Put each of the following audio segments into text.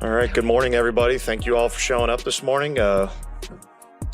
All right, good morning, everybody. Thank you all for showing up this morning to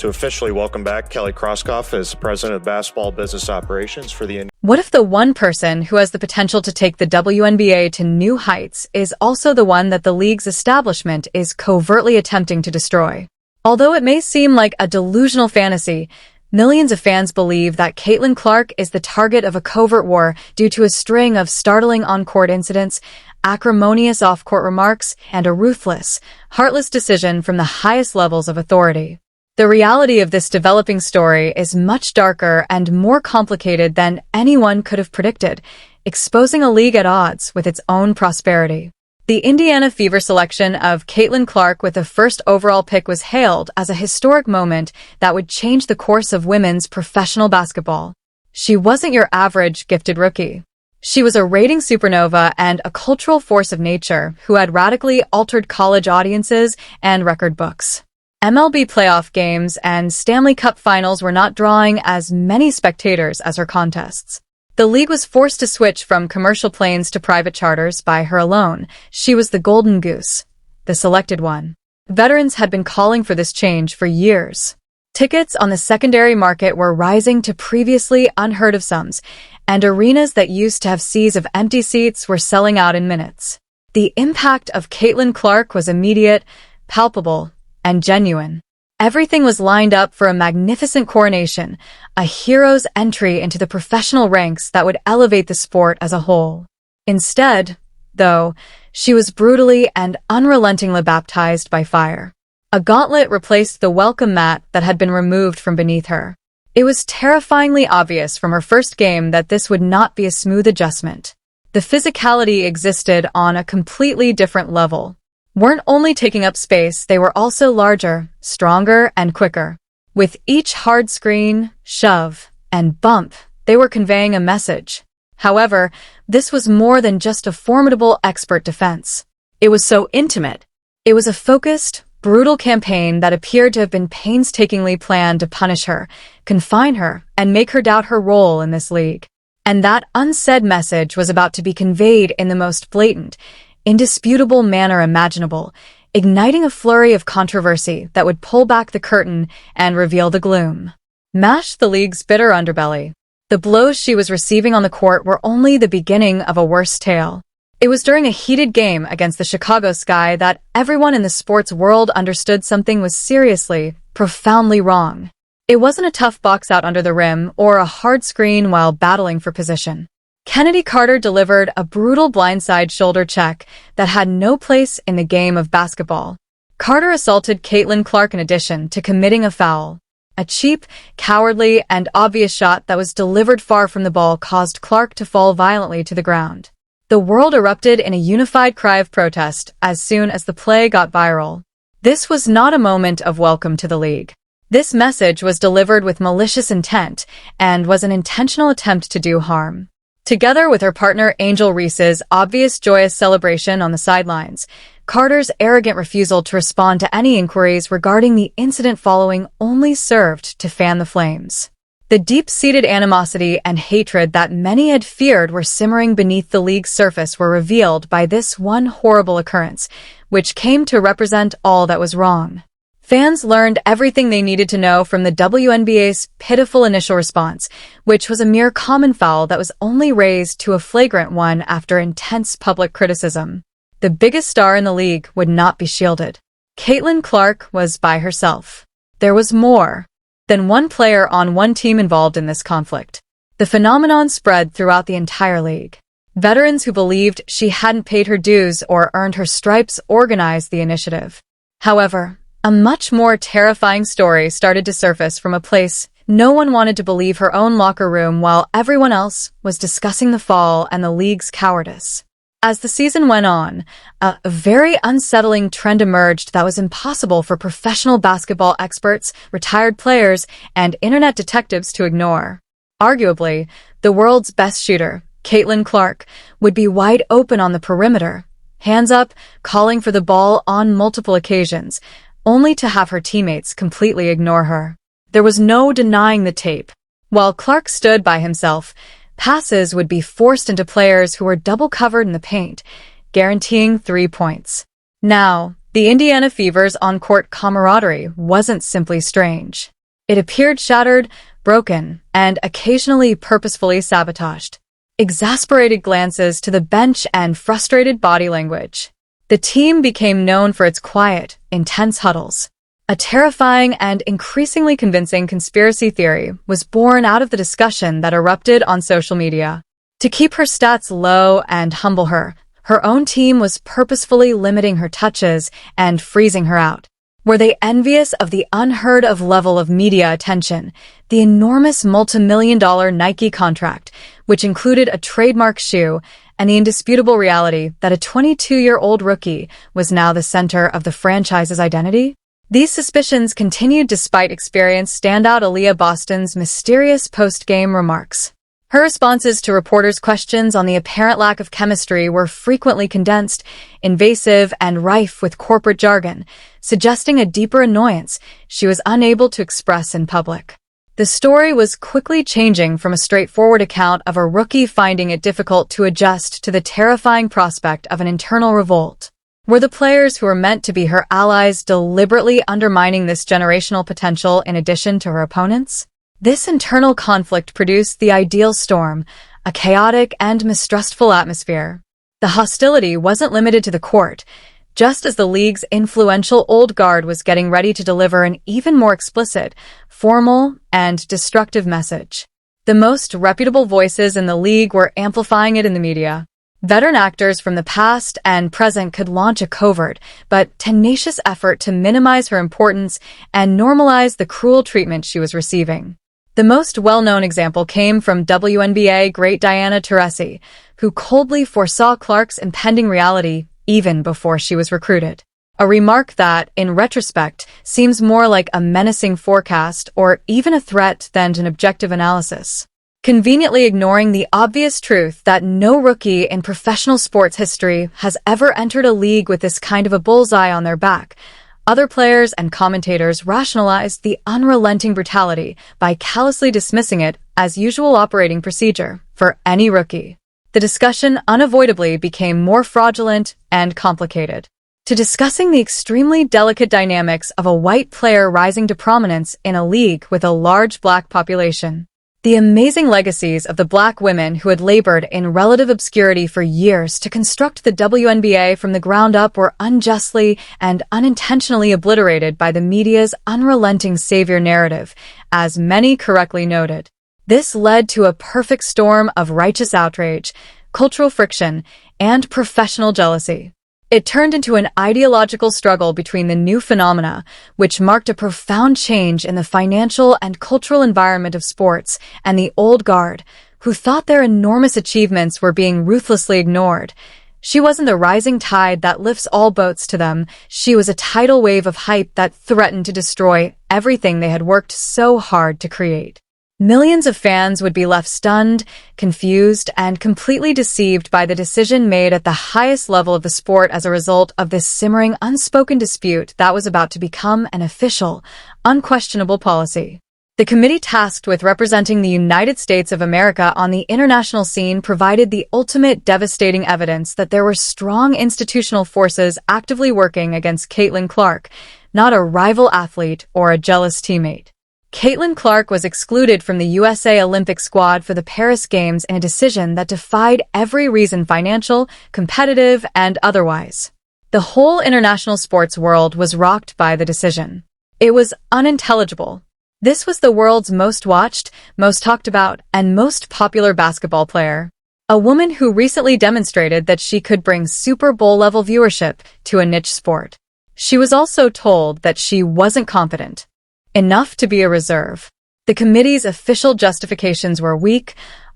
officially welcome back Kelly Krauskopf as President of Basketball Business Operations for the... What if the one person who has the potential to take the WNBA to new heights is also the one that the league's establishment is covertly attempting to destroy? Although it may seem like a delusional fantasy, millions of fans believe that Caitlin Clark is the target of a covert war due to a string of startling on-court incidents, acrimonious off-court remarks, and a ruthless, heartless decision from the highest levels of authority. The reality of this developing story is much darker and more complicated than anyone could have predicted, exposing a league at odds with its own prosperity. The Indiana Fever selection of Caitlin Clark with the first overall pick was hailed as a historic moment that would change the course of women's professional basketball. She wasn't your average gifted rookie. She was a rating supernova and a cultural force of nature who had radically altered college audiences and record books. MLB playoff games and Stanley Cup finals were not drawing as many spectators as her contests. The league was forced to switch from commercial planes to private charters by her alone. She was the golden goose, the selected one. Veterans had been calling for this change for years. Tickets on the secondary market were rising to previously unheard of sums, and arenas that used to have seas of empty seats were selling out in minutes. The impact of Caitlin Clark was immediate, palpable, and genuine. Everything was lined up for a magnificent coronation, a hero's entry into the professional ranks that would elevate the sport as a whole. Instead, though, she was brutally and unrelentingly baptized by fire. A gauntlet replaced the welcome mat that had been removed from beneath her. It was terrifyingly obvious from her first game that this would not be a smooth adjustment. The physicality existed on a completely different level. Weren't only taking up space, they were also larger, stronger, and quicker. With each hard screen, shove, and bump, they were conveying a message. However, this was more than just a formidable expert defense. It was so intimate. It was a focused, brutal campaign that appeared to have been painstakingly planned to punish her, confine her, and make her doubt her role in this league. And that unsaid message was about to be conveyed in the most blatant, indisputable manner imaginable, igniting a flurry of controversy that would pull back the curtain and reveal the gloom. Mash the league's bitter underbelly. The blows she was receiving on the court were only the beginning of a worse tale. It was during a heated game against the Chicago Sky that everyone in the sports world understood something was seriously, profoundly wrong. It wasn't a tough box out under the rim or a hard screen while battling for position. Kennedy Carter delivered a brutal blindside shoulder check that had no place in the game of basketball. Carter assaulted Caitlin Clark in addition to committing a foul. A cheap, cowardly, and obvious shot that was delivered far from the ball caused Clark to fall violently to the ground. The world erupted in a unified cry of protest as soon as the play got viral. This was not a moment of welcome to the league. This message was delivered with malicious intent and was an intentional attempt to do harm. Together with her partner Angel Reese's obvious joyous celebration on the sidelines, Carter's arrogant refusal to respond to any inquiries regarding the incident following only served to fan the flames. The deep-seated animosity and hatred that many had feared were simmering beneath the league's surface were revealed by this one horrible occurrence, which came to represent all that was wrong. Fans learned everything they needed to know from the WNBA's pitiful initial response, which was a mere common foul that was only raised to a flagrant one after intense public criticism. The biggest star in the league would not be shielded. Caitlin Clark was by herself. There was more than one player on one team involved in this conflict. The phenomenon spread throughout the entire league. Veterans who believed she hadn't paid her dues or earned her stripes organized the initiative. However, a much more terrifying story started to surface from a place no one wanted to believe, her own locker room, while everyone else was discussing the fall and the league's cowardice. As the season went on, a very unsettling trend emerged that was impossible for professional basketball experts, retired players, and internet detectives to ignore. Arguably, the world's best shooter, Caitlin Clark, would be wide open on the perimeter, hands up, calling for the ball on multiple occasions, only to have her teammates completely ignore her. There was no denying the tape. While Clark stood by himself, passes would be forced into players who were double covered in the paint, guaranteeing 3 points. Now, the Indiana Fever's on-court camaraderie wasn't simply strange. It appeared shattered, broken, and occasionally purposefully sabotaged. Exasperated glances to the bench and frustrated body language. The team became known for its quiet, intense huddles. A terrifying and increasingly convincing conspiracy theory was born out of the discussion that erupted on social media. To keep her stats low and humble her, her own team was purposefully limiting her touches and freezing her out. Were they envious of the unheard-of level of media attention, the enormous multi-million-dollar Nike contract, which included a trademark shoe, and the indisputable reality that a 22-year-old rookie was now the center of the franchise's identity? These suspicions continued despite experienced standout Aaliyah Boston's mysterious post-game remarks. Her responses to reporters' questions on the apparent lack of chemistry were frequently condensed, invasive, and rife with corporate jargon, suggesting a deeper annoyance she was unable to express in public. The story was quickly changing from a straightforward account of a rookie finding it difficult to adjust to the terrifying prospect of an internal revolt. Were the players who were meant to be her allies deliberately undermining this generational potential in addition to her opponents? This internal conflict produced the ideal storm, a chaotic and mistrustful atmosphere. The hostility wasn't limited to the court. Just as the league's influential old guard was getting ready to deliver an even more explicit, formal, and destructive message. The most reputable voices in the league were amplifying it in the media. Veteran actors from the past and present could launch a covert but tenacious effort to minimize her importance and normalize the cruel treatment she was receiving. The most well-known example came from WNBA great Diana Taurasi, who coldly foresaw Clark's impending reality even before she was recruited. A remark that, in retrospect, seems more like a menacing forecast or even a threat than an objective analysis. Conveniently ignoring the obvious truth that no rookie in professional sports history has ever entered a league with this kind of a bullseye on their back, other players and commentators rationalized the unrelenting brutality by callously dismissing it as usual operating procedure for any rookie. The discussion unavoidably became more fraudulent and complicated. To discussing the extremely delicate dynamics of a white player rising to prominence in a league with a large black population. The amazing legacies of the black women who had labored in relative obscurity for years to construct the WNBA from the ground up were unjustly and unintentionally obliterated by the media's unrelenting savior narrative, as many correctly noted. This led to a perfect storm of righteous outrage, cultural friction, and professional jealousy. It turned into an ideological struggle between the new phenomena, which marked a profound change in the financial and cultural environment of sports, and the old guard, who thought their enormous achievements were being ruthlessly ignored. She wasn't the rising tide that lifts all boats to them. She was a tidal wave of hype that threatened to destroy everything they had worked so hard to create. Millions of fans would be left stunned, confused, and completely deceived by the decision made at the highest level of the sport as a result of this simmering, unspoken dispute that was about to become an official, unquestionable policy. The committee tasked with representing the United States of America on the international scene provided the ultimate devastating evidence that there were strong institutional forces actively working against Caitlin Clark, not a rival athlete or a jealous teammate. Caitlin Clark was excluded from the USA Olympic squad for the Paris Games in a decision that defied every reason, financial, competitive, and otherwise. The whole international sports world was rocked by the decision. It was unintelligible. This was the world's most watched, most talked about, and most popular basketball player. A woman who recently demonstrated that she could bring Super Bowl-level viewership to a niche sport. She was also told that she wasn't competent enough to be a reserve. The committee's official justifications were weak,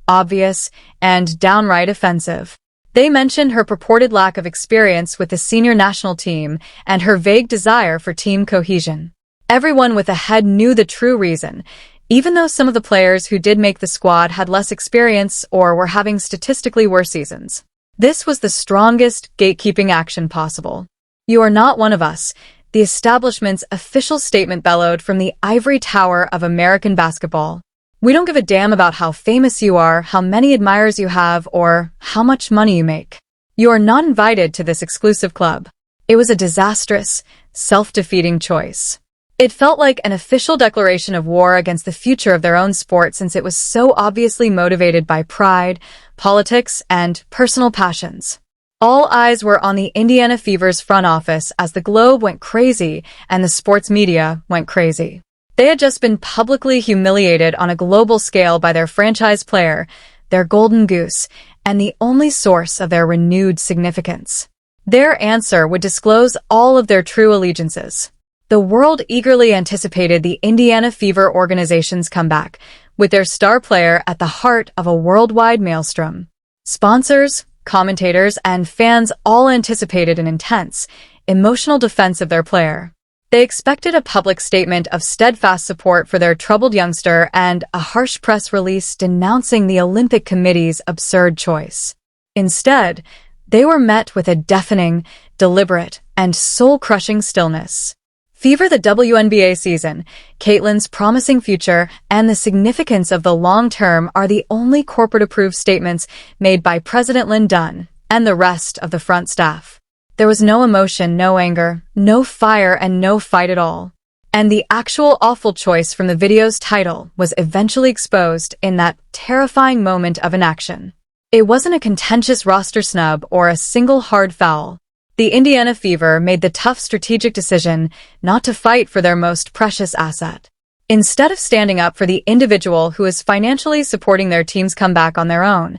obvious, and downright offensive. They mentioned her purported lack of experience with the senior national team and her vague desire for team cohesion. Everyone with a head knew the true reason, even though some of the players who did make the squad had less experience or were having statistically worse seasons. This was the strongest gatekeeping action possible. "You are not one of us," the establishment's official statement bellowed from the ivory tower of American basketball. "We don't give a damn about how famous you are, how many admirers you have, or how much money you make. You are not invited to this exclusive club." It was a disastrous, self-defeating choice. It felt like an official declaration of war against the future of their own sport since it was so obviously motivated by pride, politics, and personal passions. All eyes were on the Indiana Fever's front office as the Globe went crazy and the sports media went crazy. They had just been publicly humiliated on a global scale by their franchise player, their golden goose, and the only source of their renewed significance. Their answer would disclose all of their true allegiances. The world eagerly anticipated the Indiana Fever organization's comeback, with their star player at the heart of a worldwide maelstrom. Sponsors, commentators, and fans all anticipated an intense, emotional defense of their player. They expected a public statement of steadfast support for their troubled youngster and a harsh press release denouncing the Olympic Committee's absurd choice. Instead, they were met with a deafening, deliberate, and soul-crushing stillness. Fever the WNBA season, Caitlin's promising future, and the significance of the long term are the only corporate-approved statements made by President Lynn Dunn and the rest of the front staff. There was no emotion, no anger, no fire, and no fight at all. And the actual awful choice from the video's title was eventually exposed in that terrifying moment of inaction. It wasn't a contentious roster snub or a single hard foul. The Indiana Fever made the tough strategic decision not to fight for their most precious asset. Instead of standing up for the individual who is financially supporting their team's comeback on their own,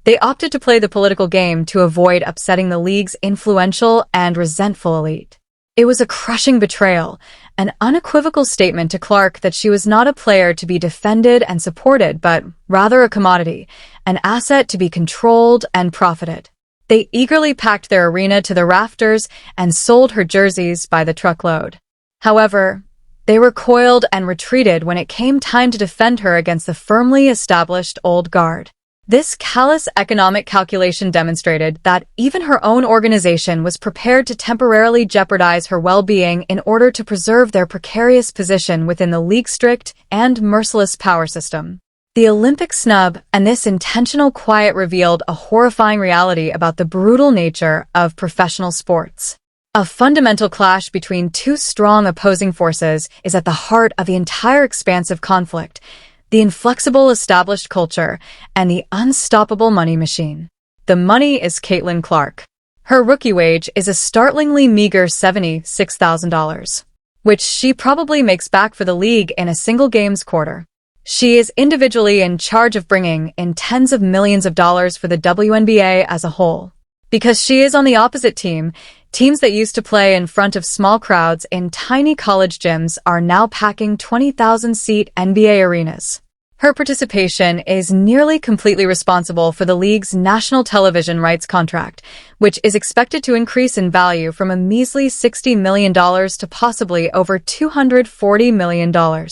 they opted to play the political game to avoid upsetting the league's influential and resentful elite. It was a crushing betrayal, an unequivocal statement to Clark that she was not a player to be defended and supported, but rather a commodity, an asset to be controlled and profited. They eagerly packed their arena to the rafters and sold her jerseys by the truckload. However, they recoiled and retreated when it came time to defend her against the firmly established old guard. This callous economic calculation demonstrated that even her own organization was prepared to temporarily jeopardize her well-being in order to preserve their precarious position within the league's strict and merciless power system. The Olympic snub and this intentional quiet revealed a horrifying reality about the brutal nature of professional sports. A fundamental clash between two strong opposing forces is at the heart of the entire expansive conflict: the inflexible established culture and the unstoppable money machine. The money is Caitlin Clark. Her rookie wage is a startlingly meager $76,000, which she probably makes back for the league in a single game's quarter. She is individually in charge of bringing in tens of millions of dollars for the WNBA as a whole. Because she is on the opposite team, teams that used to play in front of small crowds in tiny college gyms are now packing 20,000-seat NBA arenas. Her participation is nearly completely responsible for the league's national television rights contract, which is expected to increase in value from a measly $60 million to possibly over $240 million.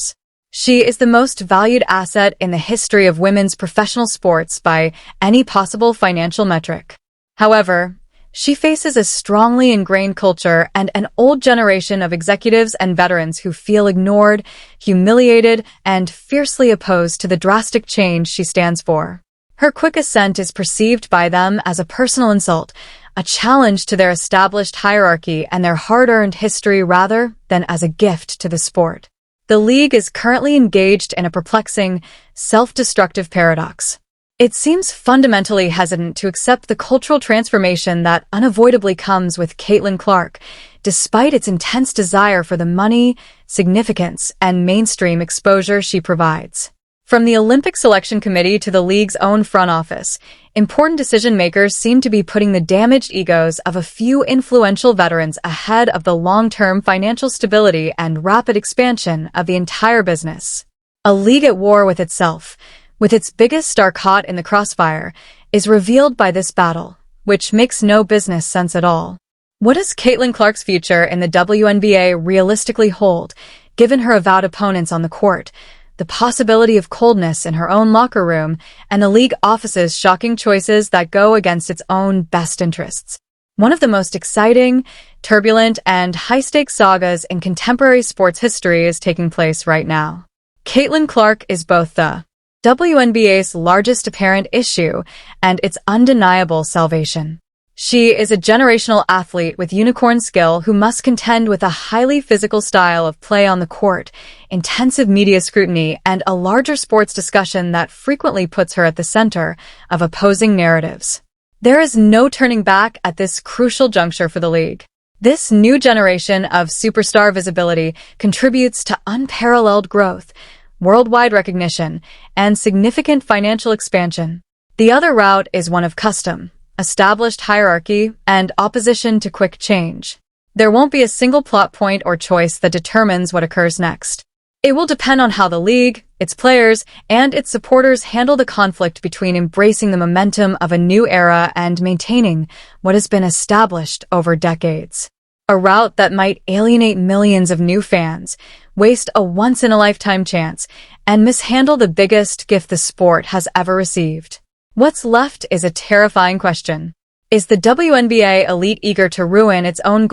She is the most valued asset in the history of women's professional sports by any possible financial metric. However, she faces a strongly ingrained culture and an old generation of executives and veterans who feel ignored, humiliated, and fiercely opposed to the drastic change she stands for. Her quick ascent is perceived by them as a personal insult, a challenge to their established hierarchy and their hard-earned history rather than as a gift to the sport. The league is currently engaged in a perplexing, self-destructive paradox. It seems fundamentally hesitant to accept the cultural transformation that unavoidably comes with Caitlin Clark, despite its intense desire for the money, significance, and mainstream exposure she provides. From the Olympic Selection Committee to the league's own front office, important decision-makers seem to be putting the damaged egos of a few influential veterans ahead of the long-term financial stability and rapid expansion of the entire business. A league at war with itself, with its biggest star caught in the crossfire, is revealed by this battle, which makes no business sense at all. What does Caitlin Clark's future in the WNBA realistically hold, given her avowed opponents on the court, the possibility of coldness in her own locker room, and the league office's shocking choices that go against its own best interests? One of the most exciting, turbulent, and high-stakes sagas in contemporary sports history is taking place right now. Caitlin Clark is both the WNBA's largest apparent issue and its undeniable salvation. She is a generational athlete with unicorn skill who must contend with a highly physical style of play on the court, intensive media scrutiny, and a larger sports discussion that frequently puts her at the center of opposing narratives. There is no turning back at this crucial juncture for the league. This new generation of superstar visibility contributes to unparalleled growth, worldwide recognition, and significant financial expansion. The other route is one of custom, established hierarchy, and opposition to quick change. There won't be a single plot point or choice that determines what occurs next. It will depend on how the league, its players, and its supporters handle the conflict between embracing the momentum of a new era and maintaining what has been established over decades. A route that might alienate millions of new fans, waste a once-in-a-lifetime chance, and mishandle the biggest gift the sport has ever received. What's left is a terrifying question. Is the WNBA elite eager to ruin its own